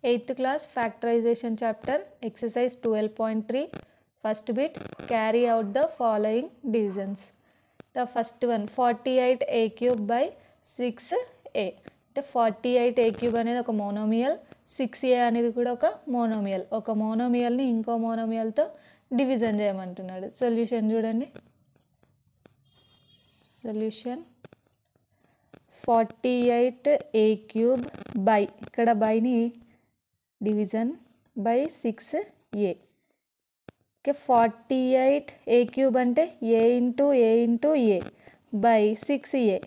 8th class factorization chapter exercise 12.3 first bit carry out the following divisions. The first one 48a cube by 6a. The 48a cube అనేది ఒక monomial, 6a అనేది కూడా ఒక monomial. ఒక మోనోమియల్ని ఇంకో మోనోమియల్తో డివిజన్ చేయమంటున్నాడు. సొల్యూషన్ చూడండి. సొల్యూషన్ 48a cube by ఇక్కడ బైని division by 6a. Okay, 48a cube అంటే a into a by 6a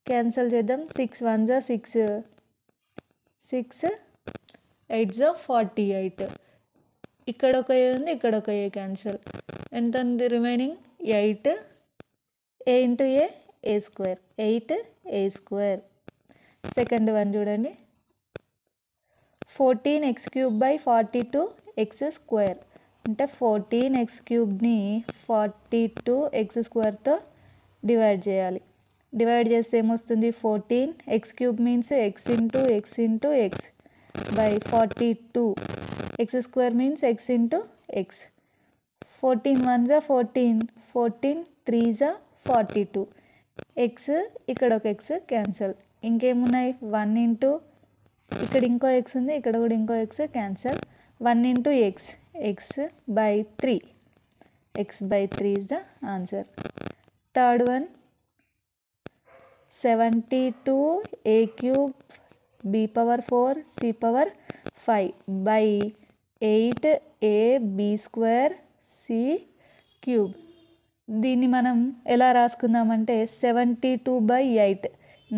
cancel చేద్దాం. 6 1 6 6 8 48. ఇక్కడ ఒక a ఉంది, ఇక్కడ ఒక a క్యాన్సల్. ఎంత ఉంది remaining? 8 a into a square, 8a square. Second one చూడండి. 14x cube by 42x square అంటే 14x క్యూబ్ని 42x స్క్వేర్తో డివైడ్ చేయాలి. డివైడ్ చేస్తే ఏమొస్తుంది? 14x cube means x into x by 42x square means x into x. 14 1 14, 14 3 42. x ఇక్కడ ఒక x cancel. ఇంకేమున్నాయి? 1 into ఇక్కడ ఇంకో x ఉంది, ఇక్కడ కూడా ఇంకో x cancel. 1 into x by 3. x by 3 is the answer. Third one 72a cube b power 4 c power 5 by 8ab square c cube. దీన్ని మనం ఎలా రాసుకుందామంటే 72/8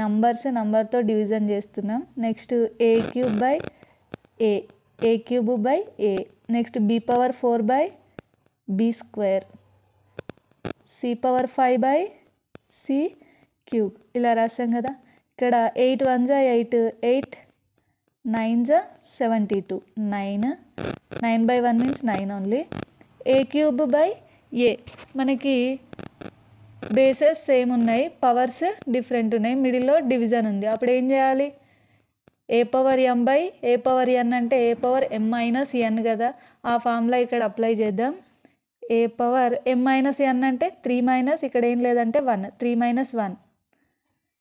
నంబర్తో డివిజన్ చేస్తున్నాం. Next a cube by a cube by a. Next b power 4 by b square, c power 5 by c cube. ఇలా రాసాం కదా. ఇక్కడ 8 1 8, 8 9 72, 9 by 1 means 9 only. a cube by a మనకి బేసెస్ సేమ్ ఉన్నాయి, పవర్స్ డిఫరెంట్ ఉన్నాయి, మిడిల్లో division ఉంది. అప్పుడు ఏం చేయాలి? a power m by a power n అంటే a power m minus n కదా. ఆ ఫార్ములా ఇక్కడ అప్లై చేద్దాం. a power m minus n అంటే 3 మైనస్ ఇక్కడ ఏం లేదంటే 1, 3 మైనస్ 1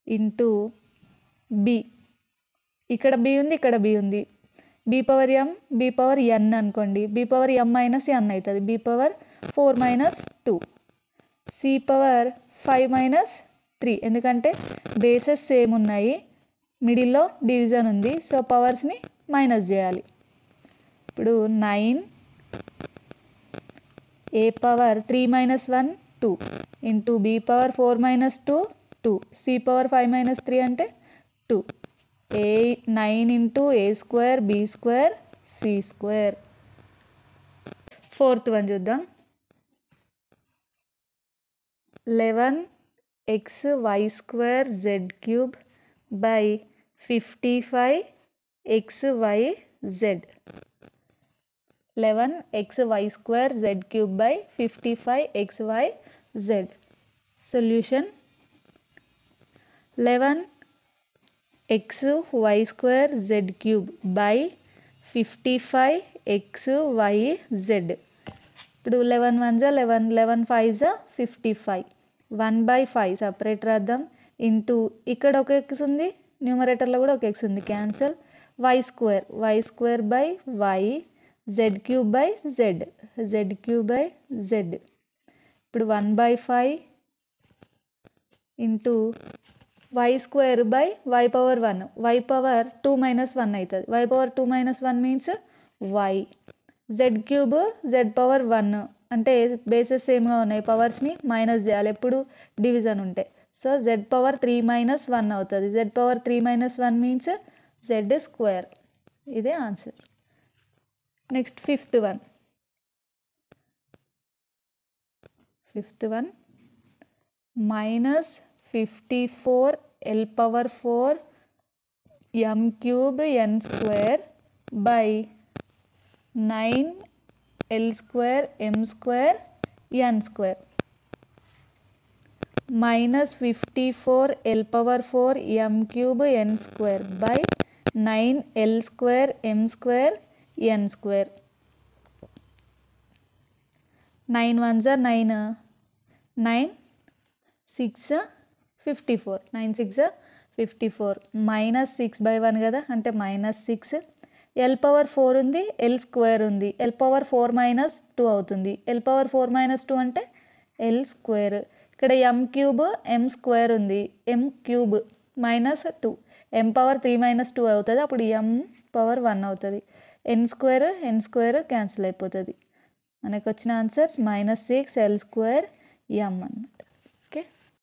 ఇంటూ b. ఇక్కడ b ఉంది, ఇక్కడ b ఉంది. b power m, b power n అనుకోండి. b power m minus n అవుతుంది. b power 4 minus 2, c power 5 minus 3. ఎందుకంటే బేసెస్ సేమ్ ఉన్నాయి, మిడిల్లో డివిజన్ ఉంది, సో పవర్స్ని మైనస్ చేయాలి. ఇప్పుడు 9 a power 3 minus 1 2 into b power 4 minus 2 2, c power 5 minus 3 అంటే 2. 9 into a square b square c square. Fourth one చూద్దాం. 11xy square z cube by 55xyz. 11xy square z cube by 55xyz. Solution 11xy square z cube by 55xyz. ఇప్పుడు 11 1 11, 11 5 55, 1/5 separate రాద్దాం. Into ఇక్కడ ఒక x ఉంది, న్యూమరేటర్లో కూడా ఒక x ఉంది, cancel. y square by y, z cube by z cube by z. ఇప్పుడు 1/5 into y square by y power 1, y power 2 minus 1 అవుతుంది. y power 2 minus 1 means y. z cube z power 1 అంటే bases సేమ్గా ఉన్నాయి, పవర్స్ని minus చేయాలి ఎప్పుడు division ఉంటే. So z power 3 minus 1 అవుతుంది. z power 3 minus 1 means z square. ఇదే answer. Next fifth one minus 54 l power 4 m cube n square by 9 l square m square n square. minus 54 L power 4 m cube n square by 9l square m square n square. 9 1s are 9, 9 6 54, 9 6 54, minus 6/1 కదా అంటే -6. l power 4 ఉంది, l square ఉంది, l power 4 minus 2 అవుతుంది. l power 4 minus 2 అంటే l square. ఇక్కడ m cube m square ఉంది, m cube minus 2, m power 3 minus 2 అవుతుంది, అప్పుడు m పవర్ 1 అవుతుంది. n స్క్వేర్ క్యాన్సిల్ అయిపోతుంది. మనకు వచ్చిన ఆన్సర్స్ -6 l స్క్వేర్ m అన్నమాట.